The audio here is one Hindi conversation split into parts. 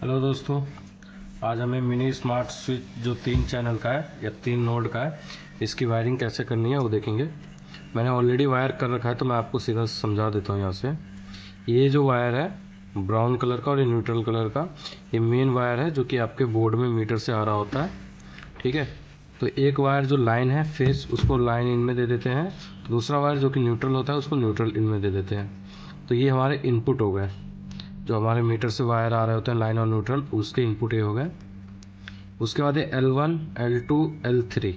हेलो दोस्तों, आज हमें मिनी स्मार्ट स्विच जो 3 चैनल का है या 3 नोड का है, इसकी वायरिंग कैसे करनी है वो देखेंगे। मैंने ऑलरेडी वायर कर रखा है तो मैं आपको सीधा समझा देता हूँ। यहाँ से ये जो वायर है ब्राउन कलर का और ये न्यूट्रल कलर का, ये मेन वायर है जो कि आपके बोर्ड में मीटर से आ रहा होता है। ठीक है, तो एक वायर जो लाइन है फेस, उसको लाइन इन में दे देते हैं। दूसरा वायर जो कि न्यूट्रल होता है उसको न्यूट्रल इन में दे देते हैं। तो ये हमारे इनपुट हो गए, जो हमारे मीटर से वायर आ रहे होते हैं लाइन और न्यूट्रल, उसके इनपुट ये हो गए। उसके बाद है L1, L2, L3।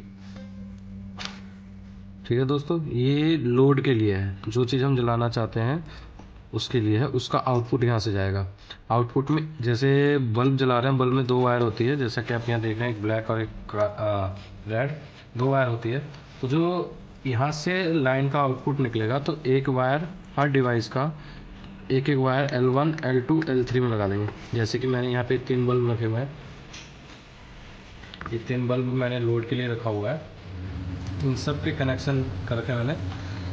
ठीक है दोस्तों, ये लोड के लिए है, जो चीज़ हम जलाना चाहते हैं उसके लिए है। उसका आउटपुट यहाँ से जाएगा। आउटपुट में जैसे बल्ब जला रहे हैं, बल्ब में 2 वायर होती है, जैसा कि आप यहाँ देख रहे हैं, एक ब्लैक और एक रेड, 2 वायर होती है। तो जो यहाँ से लाइन का आउटपुट निकलेगा तो एक वायर हर डिवाइस का एक एक वायर L1, L2, L3 में लगा देंगे। जैसे कि मैंने यहाँ पे 3 बल्ब रखे हुए हैं, ये 3 बल्ब मैंने लोड के लिए रखा हुआ है, इन सब के कनेक्शन कर रखे मैंने।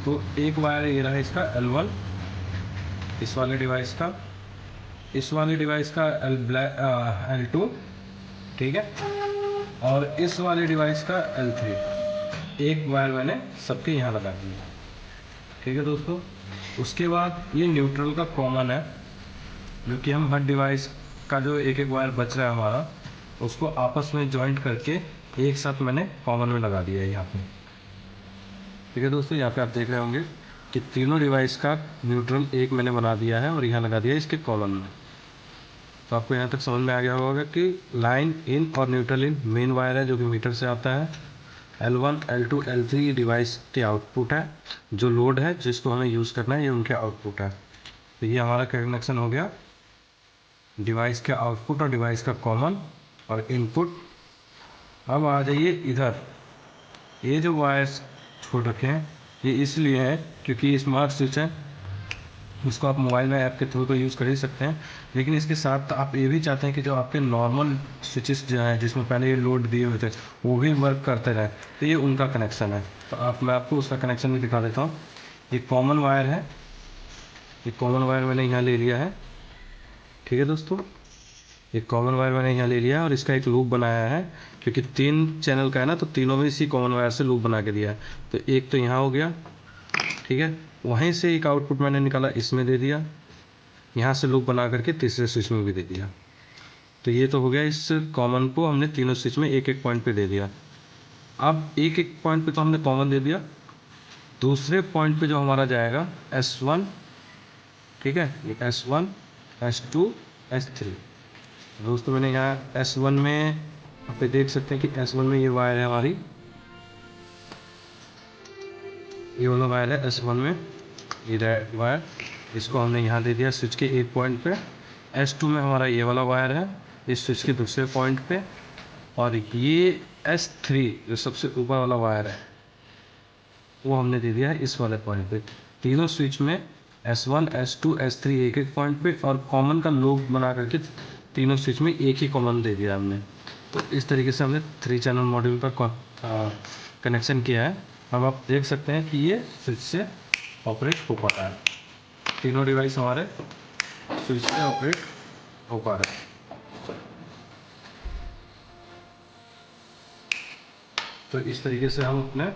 तो एक वायर ये रहा इसका L1, इस वाले डिवाइस का, इस वाले डिवाइस का L2, ठीक है, और इस वाले डिवाइस का L3। एक वायर मैंने सबके यहाँ लगा दिया। ठीक है दोस्तों, उसके बाद ये न्यूट्रल का कॉमन है, जो कि हम हर डिवाइस का जो एक एक वायर बच रहा है हमारा, उसको आपस में जॉइंट करके एक साथ मैंने कॉमन में लगा दिया है यहाँ पे। ठीक है दोस्तों, यहाँ पे आप देख रहे होंगे कि तीनों डिवाइस का न्यूट्रल एक मैंने बना दिया है और यहाँ लगा दिया है इसके कॉमन में। तो आपको यहाँ तक समझ में आ गया होगा कि लाइन इन और न्यूट्रल इन मेन वायर है जो कि मीटर से आता है। L1, L2, L3 डिवाइस के आउटपुट है, जो लोड है जिसको हमें यूज़ करना है ये उनके आउटपुट है। तो ये हमारा कनेक्शन हो गया डिवाइस के आउटपुट और डिवाइस का कॉमन और इनपुट। अब आ जाइए इधर, ये जो वायर्स छोड़ रखे हैं ये इसलिए है क्योंकि ये स्मार्ट स्विच है, इसको आप मोबाइल में ऐप के थ्रू तो यूज़ कर ही सकते हैं, लेकिन इसके साथ आप ये भी चाहते हैं कि जो आपके नॉर्मल स्विचेस जो हैं जिसमें पहले ये लोड दिए हुए थे वो भी वर्क करते रहे, तो ये उनका कनेक्शन है। तो मैं आपको उसका कनेक्शन भी दिखा देता हूँ। ये कॉमन वायर है, ये कॉमन वायर मैंने यहाँ ले लिया है। ठीक है दोस्तों, ये कॉमन वायर मैंने यहाँ ले लिया है और इसका एक लूप बनाया है, क्योंकि 3 चैनल का है ना, तो तीनों में इसी कॉमन वायर से लूप बना के दिया है। तो एक तो यहाँ हो गया, ठीक है, वहीं से एक आउटपुट मैंने निकाला इसमें दे दिया, यहाँ से लूप बना करके तीसरे स्विच में भी दे दिया। तो ये तो हो गया, इस कॉमन को हमने तीनों स्विच में एक एक पॉइंट पे दे दिया। अब एक एक पॉइंट पे तो हमने कॉमन दे दिया, दूसरे पॉइंट पे जो हमारा जाएगा S1, ठीक है, ये S1, S2, S3। दोस्तों मैंने यहाँ S1 में आप देख सकते हैं कि S1 में ये वायर है हमारी, ये वाला वायर है S1 में, ये रेड वायर, इसको हमने यहाँ दे दिया स्विच के एक पॉइंट पे। S2 में हमारा ये वाला वायर है इस स्विच के दूसरे पॉइंट पे, और ये S3 जो सबसे ऊपर वाला वायर है वो हमने दे दिया है इस वाले पॉइंट पे। तीनों स्विच में S1, S2, S3 एक एक पॉइंट पे, और कॉमन का लूप बना करके तीनों स्विच में एक ही कॉमन दे दिया हमने। तो इस तरीके से हमने 3 चैनल मॉड्यूल पर कनेक्शन किया है। अब आप देख सकते हैं कि ये स्विच से ऑपरेट हो पा रहा है, तीनों डिवाइस हमारे स्विच से ऑपरेट हो पा रहे हैं। तो इस तरीके से हम अपने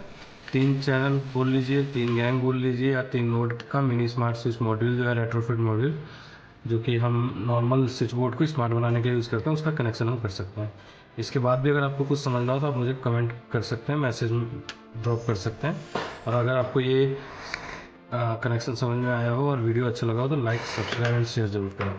3 चैनल बोल लीजिए, 3 गैंग बोल लीजिए, या 3 नोड का मिनी स्मार्ट स्विच मॉड्यूल जो है रेट्रोफिट मॉड्यूल, जो कि हम नॉर्मल स्विच बोर्ड को स्मार्ट बनाने के लिए यूज़ करते हैं, उसका कनेक्शन हम कर सकते हैं। इसके बाद भी अगर आपको कुछ समझना हो तो आप मुझे कमेंट कर सकते हैं, मैसेज ड्रॉप कर सकते हैं। और अगर आपको ये कनेक्शन समझ में आया हो और वीडियो अच्छा लगा हो तो लाइक, सब्सक्राइब एंड शेयर ज़रूर करें।